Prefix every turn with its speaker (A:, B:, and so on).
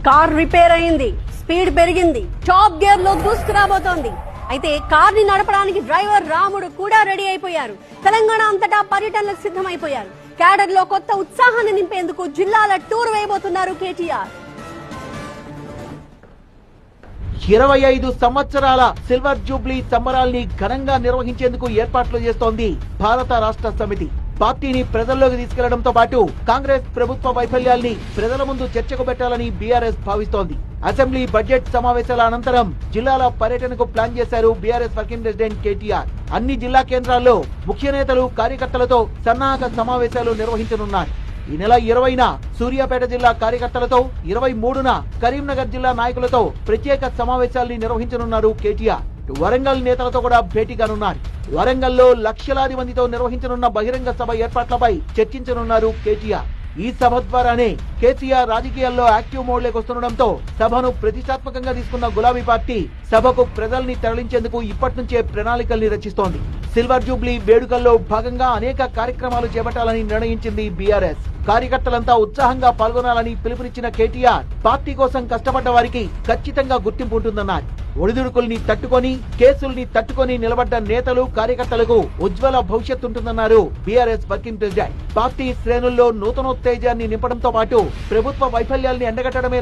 A: Car repair అయింది, speed పెరిగింది, top gear లో దూసుకురాబోతోంది. అయితే కార్ ని నడపడానికి డ్రైవర్ రాముడు కూడా రెడీ అయిపోయారు. తెలంగాణ అంతటా పర్యటనలకు సిద్ధమైపోయారు. క్యాడర్ లో కొత్త ఉత్సాహాన్ని నింపేందుకు జిల్లాల టూర్ వేయబోతున్నారు కేటీఆర్.
B: 25 సంవత్సరాల సిల్వర్ జూబ్లీ సంబరాల్ని ఘనంగా నిర్వహించేందుకు ఏర్పాట్లు చేస్తోంది భారత రాష్ట్ర సమితి. పార్టీని ప్రజల్లోకి తీసుకెళ్లడంతో పాటు కాంగ్రెస్ ప్రభుత్వ వైఫల్యాల్ని ప్రజల ముందు చర్చకు పెట్టాలని బీఆర్ఎస్ భావిస్తోంది. అసెంబ్లీ బడ్జెట్ సమావేశాల అనంతరం జిల్లాల పర్యటనకు ప్లాన్ చేశారు బీఆర్ఎస్ వర్కింగ్ ప్రెసిడెంట్ కేటీఆర్. అన్ని జిల్లా కేంద్రాల్లో ముఖ్య నేతలు, కార్యకర్తలతో సన్నాహక సమావేశాలు నిర్వహించనున్నారు. ఈ నెల 20న సూర్యాపేట జిల్లా కార్యకర్తలతో, 23న కరీంనగర్ జిల్లా నాయకులతో ప్రత్యేక సమావేశాల్ని నిర్వహించనున్నారు కేటీఆర్. వరంగల్ నేతలతో కూడా భేటీ కానున్నారు. వరంగల్లో లక్షలాది మందితో నిర్వహించనున్న బహిరంగ సభ ఏర్పాట్లపై చర్చించనున్నారు కేటీఆర్. ఈ సభ ద్వారానే కేసీఆర్ రాజకీయాల్లో యాక్టివ్ మోడ్ లోకి వస్తుండటంతో సభను ప్రతిష్టాత్మకంగా తీసుకున్న గులాబీ పార్టీ సభకు ప్రజల్ని తరలించేందుకు ఇప్పటి నుంచే ప్రణాళికల్ని రచిస్తోంది. సిల్వర్ జూబ్లీ వేడుకల్లో భాగంగా అనేక కార్యక్రమాలు చేపట్టాలని నిర్ణయించింది బీఆర్ఎస్. కార్యకర్తలంతా ఉత్సాహంగా పాల్గొనాలని పిలుపునిచ్చిన కేటీఆర్ పార్టీ కోసం కష్టపడ్డ వారికి ఖచ్చితంగా గుర్తింపు ఉంటుందన్నారు. ఒడిదుడుకుల్ని తట్టుకొని, కేసుల్ని తట్టుకొని నిలబడ్డ నేతలు, కార్యకర్తలకు ఉజ్వల భవిష్యత్తు ఉంటుందన్నారు బీఆర్ఎస్ వర్కింగ్ ప్రెసిడెంట్. పార్టీ శ్రేణుల్లో నూతనోత్తేజాన్ని నింపడంతో పాటు ప్రభుత్వ వైఫల్యాల్ని ఎండగట్టడమే